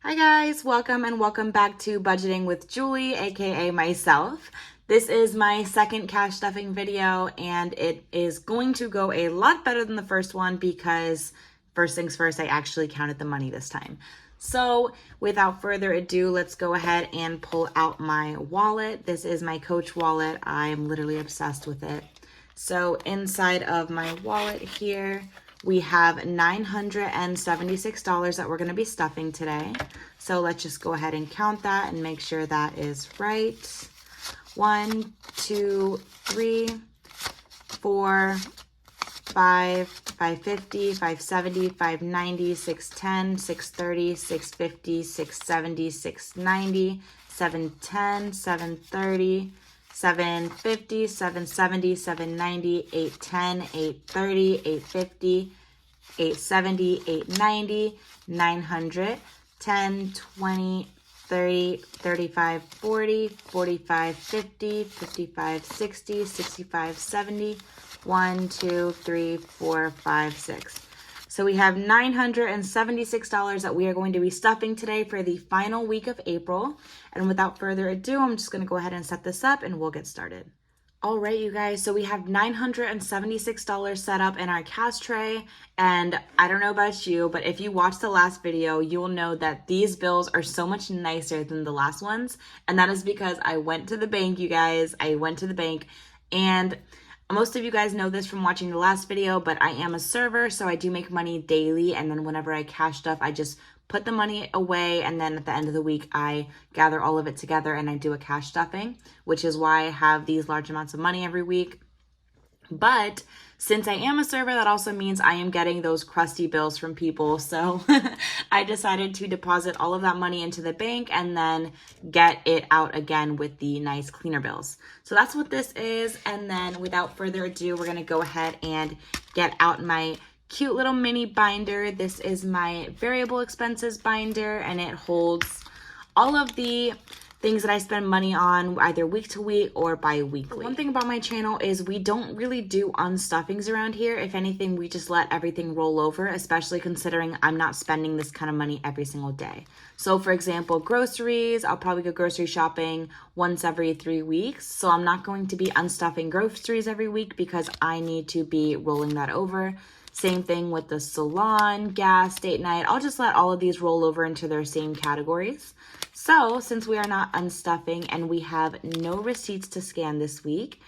Hi guys, welcome and welcome back to Budgeting with Julie, aka myself. This is my second cash stuffing video and it is going to go a lot better than the first one because first things first, I actually counted the money this time. So without further ado, let's go ahead and pull out my wallet. This is my Coach wallet. I'm literally obsessed with it. So inside of my wallet here, we have $976 that we're going to be stuffing today. So let's just go ahead and count that and make sure that is right. 1, 2, 3, 4, 5, 550, 570, 590, 610, 630, 650, 670, 690, 710, 730, 750, 770, 790, 810, 830, 850, 870, 890, 900, 10, 20, 30, 35, 40, 45, 50, 55, 60, 65, 70, 1, 2, 3, 4, 5, 6. So we have $976 that we are going to be stuffing today for the final week of April. And without further ado, I'm just going to go ahead and set this up and we'll get started. All right, you guys, so we have $976 set up in our cash tray. And I don't know about you, but if you watched the last video, you will know that these bills are so much nicer than the last ones. And that is because I went to the bank, you guys. I went to the bank and most of you guys know this from watching the last video, but I am a server, so I do make money daily. And then whenever I cash stuff, I just put the money away. And then at the end of the week, I gather all of it together and I do a cash stuffing, which is why I have these large amounts of money every week. But since I am a server, that also means I am getting those crusty bills from people. So I decided to deposit all of that money into the bank and then get it out again with the nice cleaner bills. So that's what this is. And then without further ado, we're going to go ahead and get out my cute little mini binder. This is my variable expenses binder and it holds all of the things that I spend money on either week to week or bi-weekly. One thing about my channel is we don't really do unstuffings around here. If anything, we just let everything roll over, especially considering I'm not spending this kind of money every single day. So for example, groceries, I'll probably go grocery shopping once every 3 weeks. So I'm not going to be unstuffing groceries every week because I need to be rolling that over. Same thing with the salon, gas, date night. I'll just let all of these roll over into their same categories. So since we are not unstuffing and we have no receipts to scan this week,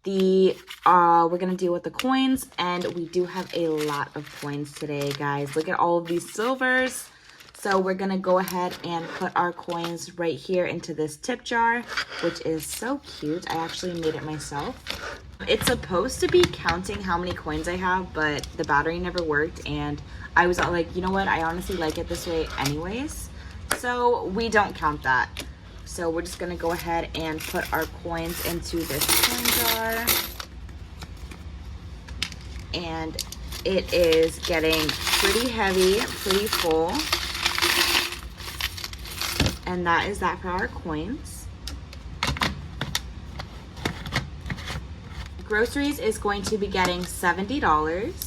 we're going to deal with the coins, and we do have a lot of coins today, guys. Look at all of these silvers. So we're going to go ahead and put our coins right here into this tip jar, which is so cute. I actually made it myself. It's supposed to be counting how many coins I have, but the battery never worked, and I was like, you know what? I honestly like it this way anyways. So we don't count that. So we're just going to go ahead and put our coins into this coin jar. And it is getting pretty heavy, pretty full. And that is that for our coins. Groceries is going to be getting $70.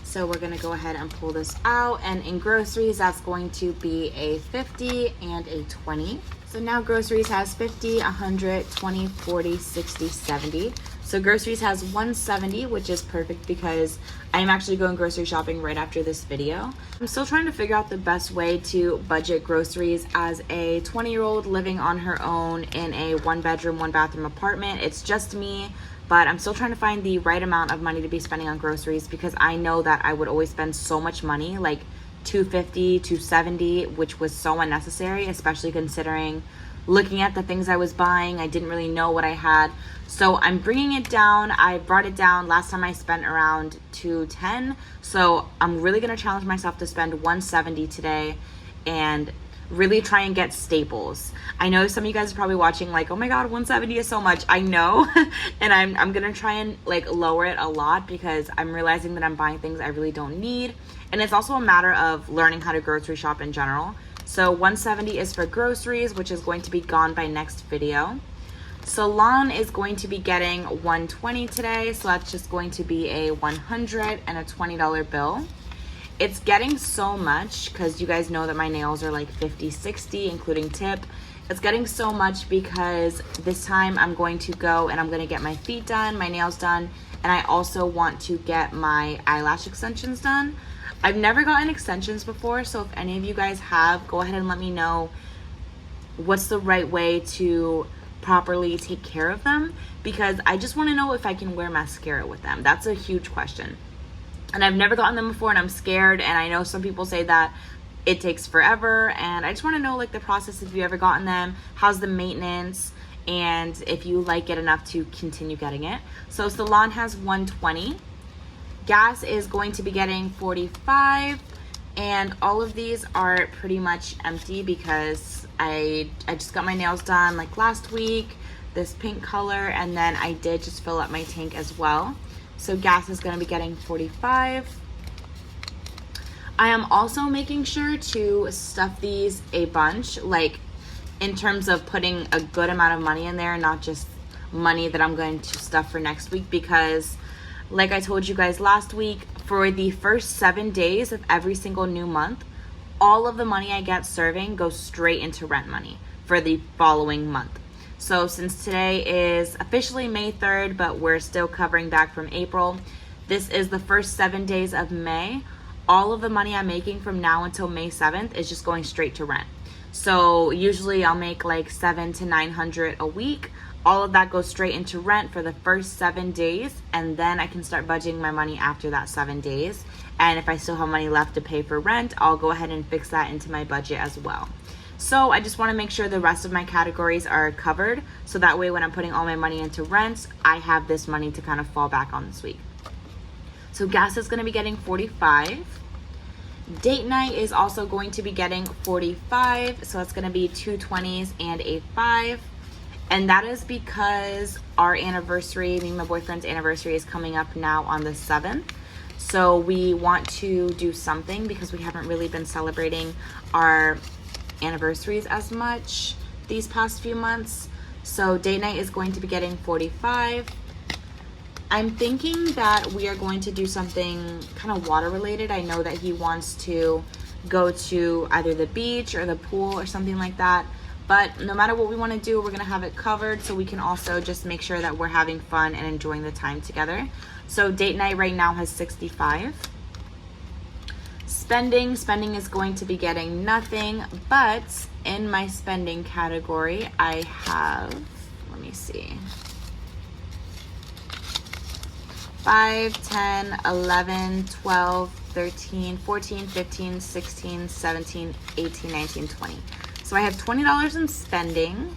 So we're going to go ahead and pull this out. And in groceries, that's going to be a 50 and a 20. So now groceries has 50, 100, 20, 40, 60, 70. So groceries has 170, which is perfect because I'm actually going grocery shopping right after this video. I'm still trying to figure out the best way to budget groceries as a 20-year-old living on her own in a 1-bedroom, 1-bathroom apartment. It's just me. But I'm still trying to find the right amount of money to be spending on groceries because I know that I would always spend so much money, like $250, $270, which was so unnecessary, especially considering looking at the things I was buying. I didn't really know what I had. So I'm bringing it down. I brought it down. Last time I spent around $210. So I'm really going to challenge myself to spend $170 today and really try and get staples. I know some of you guys are probably watching like, oh my god, 170 is so much. I know. And I'm gonna try and like lower it a lot because I'm realizing that I'm buying things I really don't need. And it's also a matter of learning how to grocery shop in general. So 170 is for groceries, which is going to be gone by next video. Salon is going to be getting 120 today, so that's just going to be a $100 and a $20 bill. It's getting so much because you guys know that my nails are like 50, 60, including tip. It's getting so much because this time I'm going to go and I'm going to get my feet done, my nails done, and I also want to get my eyelash extensions done. I've never gotten extensions before, so if any of you guys have, go ahead and let me know what's the right way to properly take care of them, because I just want to know if I can wear mascara with them. That's a huge question. And I've never gotten them before and I'm scared, and I know some people say that it takes forever, and I just want to know like the process, if you ever gotten them, how's the maintenance, and if you like it enough to continue getting it. So salon has 120, gas is going to be getting 45, and all of these are pretty much empty because I just got my nails done like last week, this pink color, and then I did just fill up my tank as well. So gas is going to be getting 45. I am also making sure to stuff these a bunch, like in terms of putting a good amount of money in there, not just money that I'm going to stuff for next week, because like I told you guys last week, for the first 7 days of every single new month, all of the money I get serving goes straight into rent money for the following month. So since today is officially May 3rd, but we're still covering back from April, this is the first 7 days of May. All of the money I'm making from now until May 7th is just going straight to rent. So usually I'll make like $700 to $900 a week. All of that goes straight into rent for the first 7 days, and then I can start budgeting my money after that 7 days. And if I still have money left to pay for rent, I'll go ahead and fix that into my budget as well. So I just want to make sure the rest of my categories are covered, so that way when I'm putting all my money into rent, I have this money to kind of fall back on this week. So gas is going to be getting 45. Date night is also going to be getting 45. So it's going to be 2 20s and a 5. And that is because our anniversary, me and my boyfriend's anniversary, is coming up now on the 7th. So we want to do something because we haven't really been celebrating our anniversaries as much these past few months. So date night is going to be getting 45. I'm thinking that we are going to do something kind of water related. I know that he wants to go to either the beach or the pool or something like that. But no matter what we want to do, we're going to have it covered so we can also just make sure that we're having fun and enjoying the time together. So date night right now has 65. Spending is going to be getting nothing, but in my spending category, I have, let me see, 5, 10, 11, 12, 13, 14, 15, 16, 17, 18, 19, 20. So I have $20 in spending.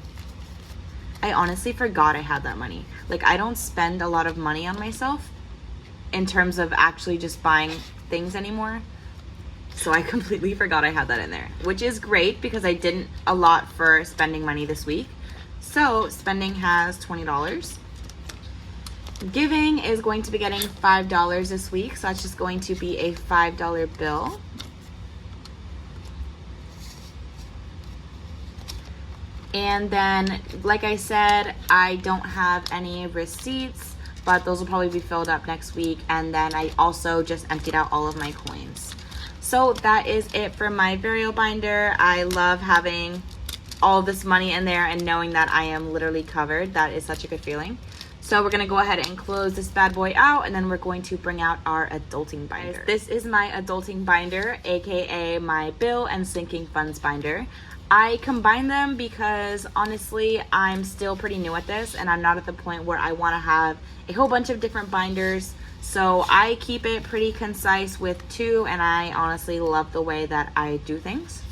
I honestly forgot I had that money. Like, I don't spend a lot of money on myself in terms of actually just buying things anymore. So I completely forgot I had that in there, which is great because I didn't a lot for spending money this week. So spending has $20. Giving is going to be getting $5 this week. So that's just going to be a $5 bill. And then, like I said, I don't have any receipts, but those will probably be filled up next week. And then I also just emptied out all of my coins. So that is it for my Vario binder. I love having all this money in there and knowing that I am literally covered. That is such a good feeling. So we're going to go ahead and close this bad boy out, and then we're going to bring out our adulting binder. This is my adulting binder, aka my bill and sinking funds binder. I combine them because honestly, I'm still pretty new at this and I'm not at the point where I want to have a whole bunch of different binders. So I keep it pretty concise with 2, and I honestly love the way that I do things.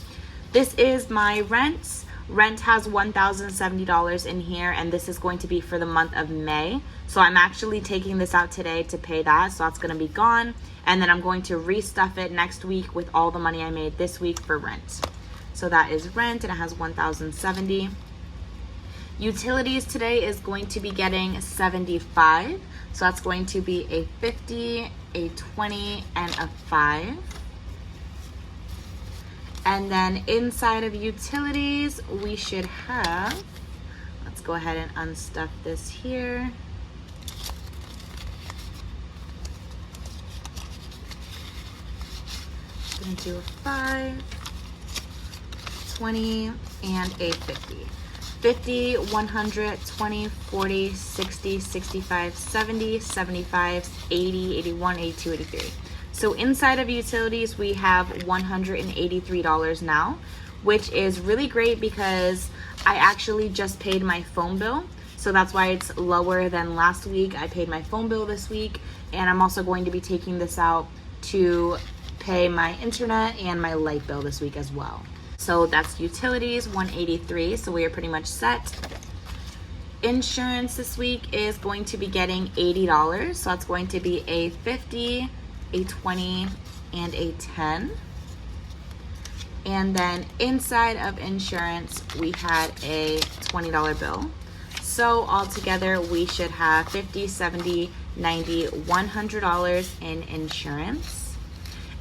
This is my rent. Rent has $1,070 in here, and this is going to be for the month of May. So I'm actually taking this out today to pay that, so that's going to be gone. And then I'm going to restuff it next week with all the money I made this week for rent. So that is rent, and it has $1,070. Utilities today is going to be getting 75. So that's going to be a 50, a 20, and a 5. And then inside of utilities, we should have, let's go ahead and unstuff this here. can do a 5, 20, and a 50. 50, 100, 20, 40, 60, 65, 70, 75, 80, 81, 82, 83. So inside of utilities, we have $183 now, which is really great because I actually just paid my phone bill. So that's why it's lower than last week. I paid my phone bill this week, and I'm also going to be taking this out to pay my internet and my light bill this week as well. So that's utilities, 183. So we are pretty much set. Insurance this week is going to be getting $80. So that's going to be a 50, a 20, and a 10. And then inside of insurance, we had a $20 bill. So altogether, we should have $50, $70, $90, $100 in insurance.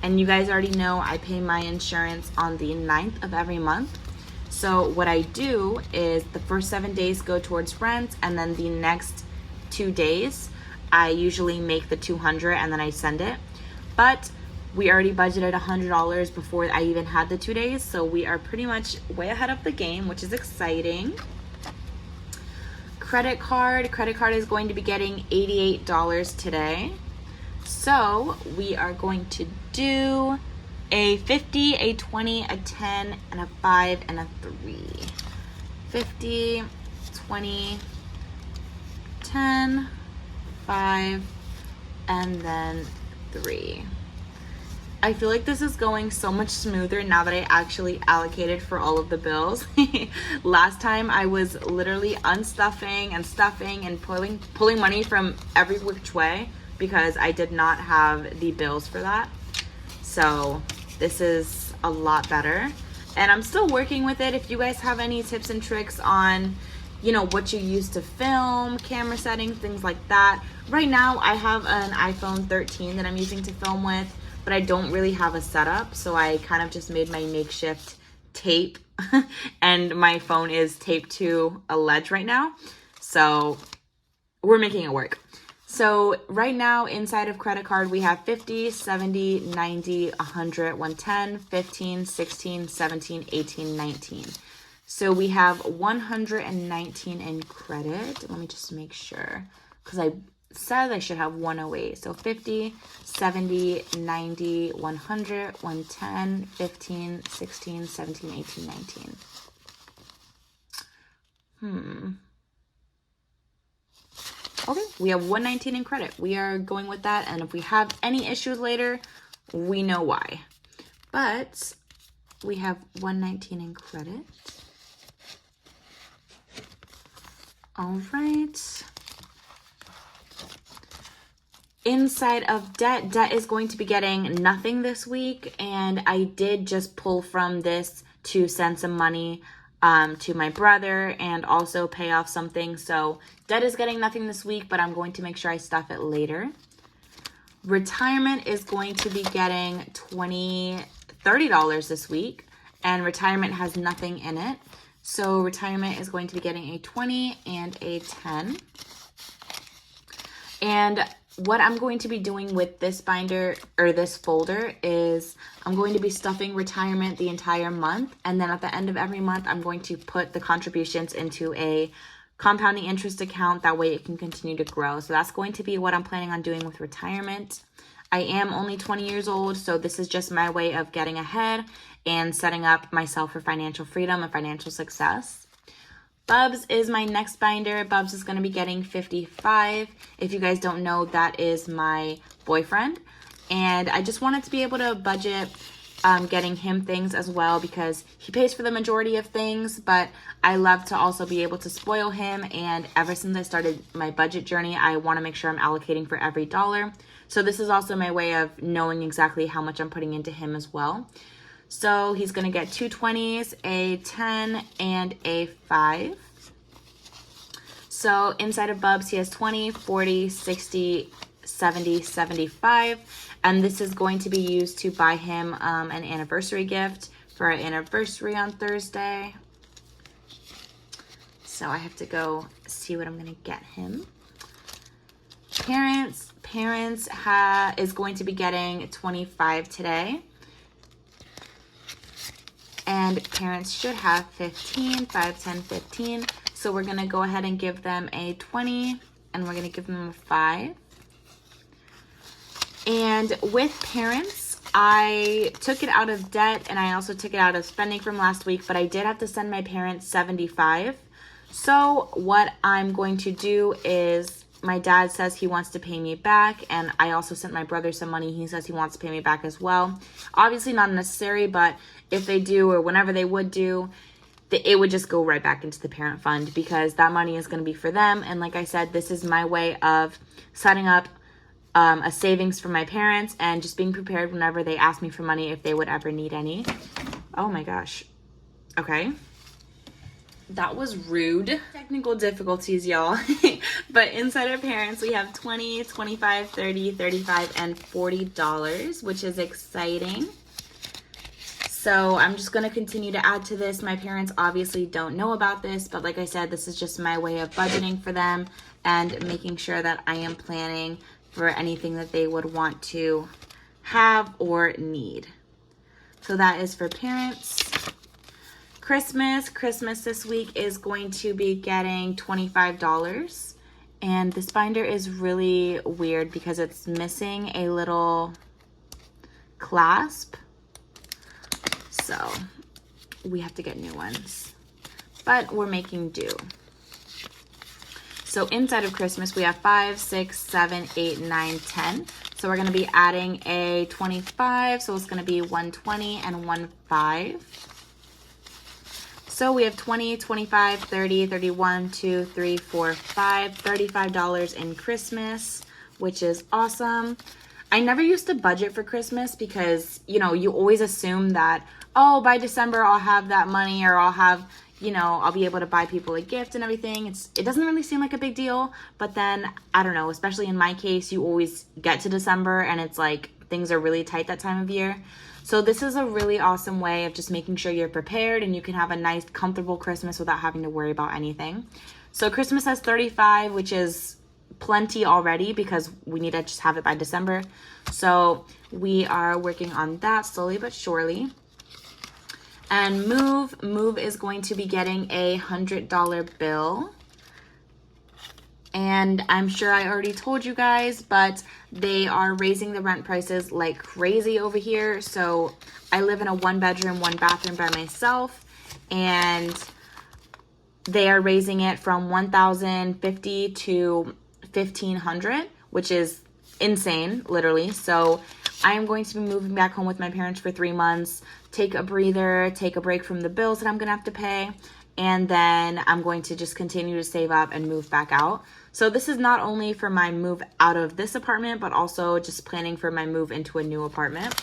And you guys already know I pay my insurance on the 9th of every month. So what I do is the first 7 days go towards rent, and then the next 2 days, I usually make the $200 and then I send it. But we already budgeted $100 before I even had the 2 days. So we are pretty much way ahead of the game, which is exciting. Credit card is going to be getting $88 today. So we are going to do a 50, a 20, a 10, and a 5, and a 3. 50, 20, 10, 5, and then 3. I feel like this is going so much smoother now that I actually allocated for all of the bills. Last time I was literally unstuffing and stuffing and pulling money from every which way because I did not have the bills for that. So this is a lot better. And I'm still working with it. If you guys have any tips and tricks on, you know, what you use to film, camera settings, things like that. Right now I have an iPhone 13 that I'm using to film with, but I don't really have a setup, so I kind of just made my makeshift tape and my phone is taped to a ledge right now, so we're making it work. So right now inside of credit card we have 50, 70, 90, 100, 110, 15, 16, 17, 18, 19. So we have 119 in credit. Let me just make sure, because I said I should have 108. So 50, 70, 90, 100, 110, 15, 16, 17, 18, 19. Okay, we have 119 in credit. We are going with that, and if we have any issues later, we know why. But we have 119 in credit. All right. Inside of debt is going to be getting nothing this week, and I did just pull from this to send some money to my brother and also pay off something. So debt is getting nothing this week, but I'm going to make sure I stuff it later. Retirement is going to be getting $30 this week, and retirement has nothing in it. So retirement is going to be getting a 20 and a 10. And what I'm going to be doing with this binder or this folder is I'm going to be stuffing retirement the entire month. And then at the end of every month, I'm going to put the contributions into a compounding interest account. That way it can continue to grow. So that's going to be what I'm planning on doing with retirement. I am only 20 years old, so this is just my way of getting ahead and setting up myself for financial freedom and financial success. Bubs is my next binder. Bubs is going to be getting 55. If you guys don't know, that is my boyfriend. And I just wanted to be able to budget getting him things as well because he pays for the majority of things, but I love to also be able to spoil him. And ever since I started my budget journey, I want to make sure I'm allocating for every dollar. So this is also my way of knowing exactly how much I'm putting into him as well. So he's going to get 2 20s, a 10, and a 5. So inside of Bubs, he has 20, 40, 60, 70, 75. And this is going to be used to buy him an anniversary gift for our anniversary on Thursday. So I have to go see what I'm going to get him. Parents is going to be getting 25 today. And parents should have 15, 5, 10, 15. So we're gonna go ahead and give them a 20, and we're gonna give them a 5. And with parents, I took it out of debt, and I also took it out of spending from last week, but I did have to send my parents 75. So what I'm going to do is, my dad says he wants to pay me back, and I also sent my brother some money. He says he wants to pay me back as well. Obviously not necessary, but if they do, or whenever they would do, it would just go right back into the parent fund, because that money is going to be for them. And like I said, this is my way of setting up a savings for my parents and just being prepared whenever they ask me for money if they would ever need any. Oh my gosh. Okay. That was rude. Technical difficulties, y'all. But inside our parents, we have 20, 25, 30, 35, and $40, which is exciting. So I'm just going to continue to add to this. My parents obviously don't know about this, but like I said, this is just my way of budgeting for them and making sure that I am planning for anything that they would want to have or need. So that is for parents. Christmas this week is going to be getting $25. And this binder is really weird because it's missing a little clasp. So we have to get new ones, but we're making do. So inside of Christmas, we have 5, 6, 7, 8, 9, 10. So we're going to be adding a 25. So it's going to be 120 and 15. So we have 20, 25, 30, 31, 2, 3, 4, 5, $35 in Christmas, which is awesome. I never used to budget for Christmas because, you know, you always assume that, oh, by December I'll have that money, or I'll have, you know, I'll be able to buy people a gift and everything. It doesn't really seem like a big deal, but then, I don't know, especially in my case, you always get to December and it's like things are really tight that time of year. So this is a really awesome way of just making sure you're prepared and you can have a nice, comfortable Christmas without having to worry about anything. So Christmas has 35, which is plenty already because we need to just have it by December. So we are working on that slowly but surely. And Move is going to be getting a $100 bill. And I'm sure I already told you guys, but they are raising the rent prices like crazy over here. So I live in a 1-bedroom, 1-bathroom by myself, and they are raising it from $1,050 to $1,500, which is insane, literally. So I am going to be moving back home with my parents for 3 months, take a breather, take a break from the bills that I'm going to have to pay, and then I'm going to just continue to save up and move back out. So this is not only for my move out of this apartment, but also just planning for my move into a new apartment.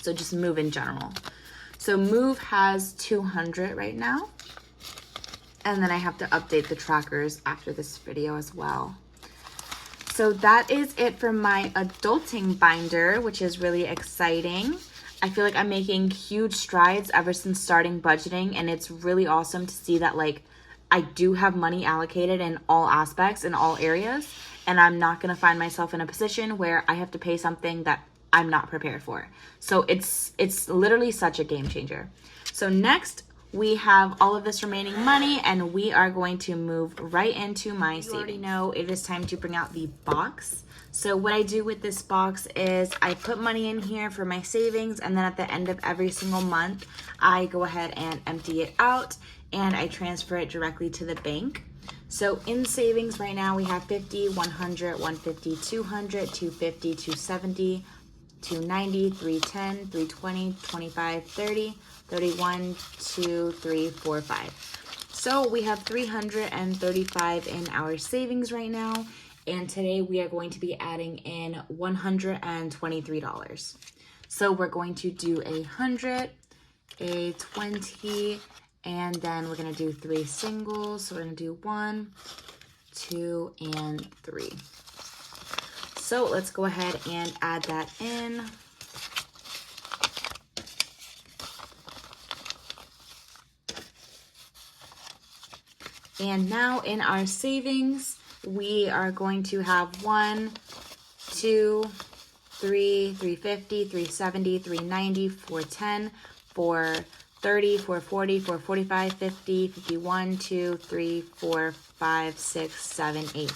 So just move in general. So Move has 200 right now. And then I have to update the trackers after this video as well. So that is it for my adulting binder, which is really exciting. I feel like I'm making huge strides ever since starting budgeting, and it's really awesome to see that, like, I do have money allocated in all aspects, in all areas, and I'm not going to find myself in a position where I have to pay something that I'm not prepared for. So it's literally such a game changer. So next, we have all of this remaining money, and we are going to move right into my savings. You already know it is time to bring out the box. So what I do with this box is I put money in here for my savings, and then at the end of every single month, I go ahead and empty it out, and I transfer it directly to the bank. So in savings right now, we have 50, 100, 150, 200, 250, 270, 290, 310, 320, 25, 30, 31, 2, 3, 4, 5. So we have 335 in our savings right now. And today we are going to be adding in $123. So we're going to do 100, a 20, and then we're going to do 3 singles. So we're going to do 1, 2, and 3. So let's go ahead and add that in. And now in our savings, we are going to have 1, 2, 3, 350, 370, 390, 410, 4 30, 440, 445, 50, 51, 2, 3, 4, 5, 6, 7, 8.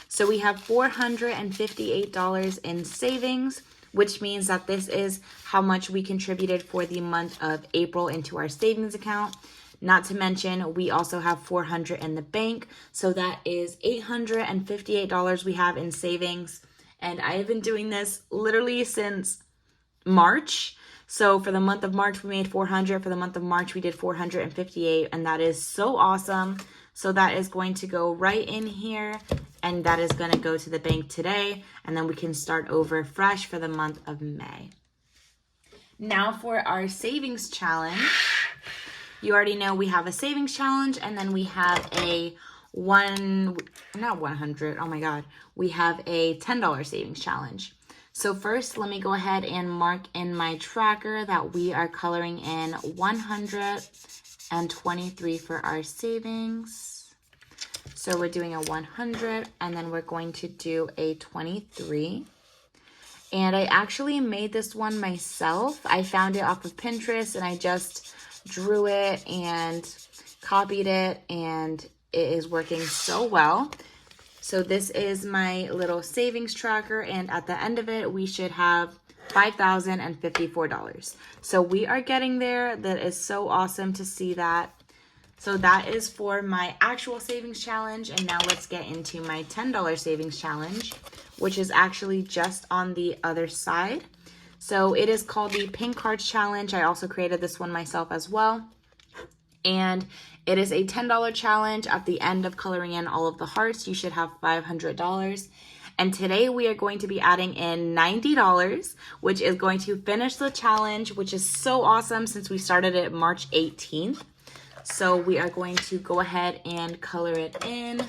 So we have $458 in savings, which means that this is how much we contributed for the month of April into our savings account. Not to mention, we also have $400 in the bank. So that is $858 we have in savings. And I have been doing this literally since March. So for the month of March, we made $400. For the month of March, we did $458, and that is so awesome. So that is going to go right in here, and that is going to go to the bank today, and then we can start over fresh for the month of May. Now for our savings challenge. You already know we have a savings challenge, and then we have a we have a $10 savings challenge. So first, let me go ahead and mark in my tracker that we are coloring in 123 for our savings. So we're doing a 100, and then we're going to do a 23. And I actually made this one myself. I found it off of Pinterest, and I just drew it and copied it, and it is working so well. So this is my little savings tracker, and at the end of it, we should have $5,054. So we are getting there. That is so awesome to see that. So that is for my actual savings challenge, and now let's get into my $10 savings challenge, which is actually just on the other side. So it is called the Pink Cards Challenge. I also created this one myself as well. And it is a $10 challenge. At the end of coloring in all of the hearts, you should have $500. And today we are going to be adding in $90, which is going to finish the challenge, which is so awesome since we started it March 18th. So we are going to go ahead and color it in.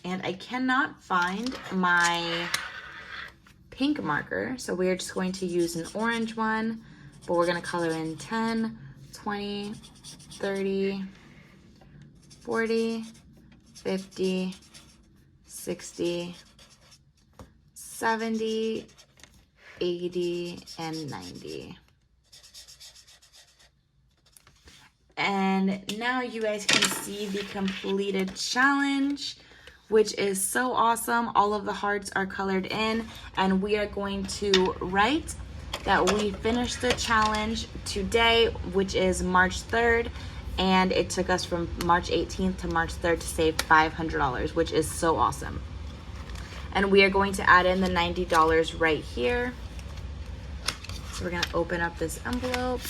And I cannot find my pink marker, so we're just going to use an orange one, but we're going to color in 10, 20, 30, 40, 50, 60, 70, 80, and 90. And now you guys can see the completed challenge, which is so awesome. All of the hearts are colored in, and we are going to write that we finished the challenge today, which is March 3rd, and it took us from March 18th to March 3rd to save $500, which is so awesome. And we are going to add in the $90 right here. So we're gonna open up this envelope.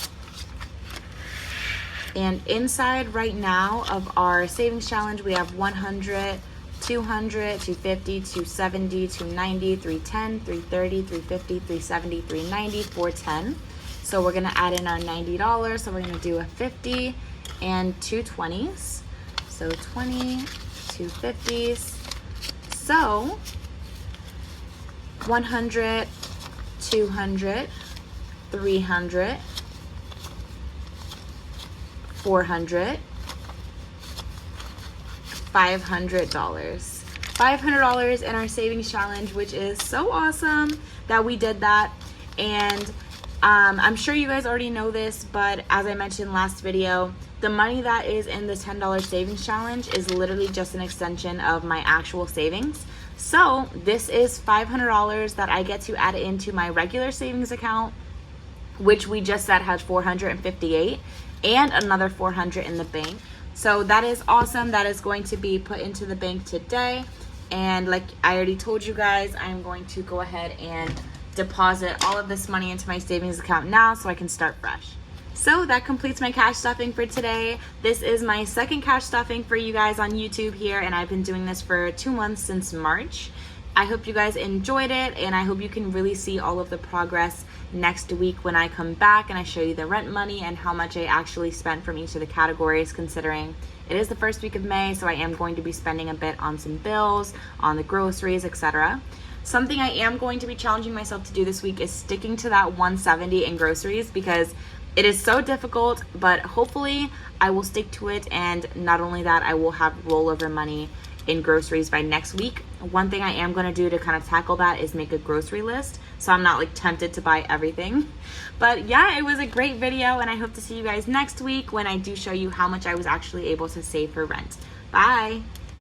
And inside right now of our savings challenge, we have 100, 200, 250, 270, 290, 310, 330, 350, 370, 390, 410. So we're gonna add in our $90. So we're gonna do a 50 and two 20s. So 20, two 50s. So 100, 200, 300, 400, $500. $500 in our savings challenge, which is so awesome that we did that. And I'm sure you guys already know this, but as I mentioned last video, the money that is in the $10 savings challenge is literally just an extension of my actual savings. So this is $500 that I get to add into my regular savings account, which we just said has $458, and another $400 in the bank. So that is awesome. That is going to be put into the bank today. And like I already told you guys, I'm going to go ahead and deposit all of this money into my savings account now so I can start fresh. So that completes my cash stuffing for today. This is my second cash stuffing for you guys on YouTube here, and I've been doing this for 2 months since March. I hope you guys enjoyed it, and I hope you can really see all of the progress next week when I come back and I show you the rent money and how much I actually spent from each of the categories, considering it is the first week of May, so I am going to be spending a bit on some bills, on the groceries, etc. Something I am going to be challenging myself to do this week is sticking to that 170 in groceries, because it is so difficult, but hopefully I will stick to it. And not only that, I will have rollover money in groceries by next week. One thing I am going to do to kind of tackle that is make a grocery list so I'm not like tempted to buy everything. But yeah, it was a great video, and I hope to see you guys next week when I do show you how much I was actually able to save for rent. Bye!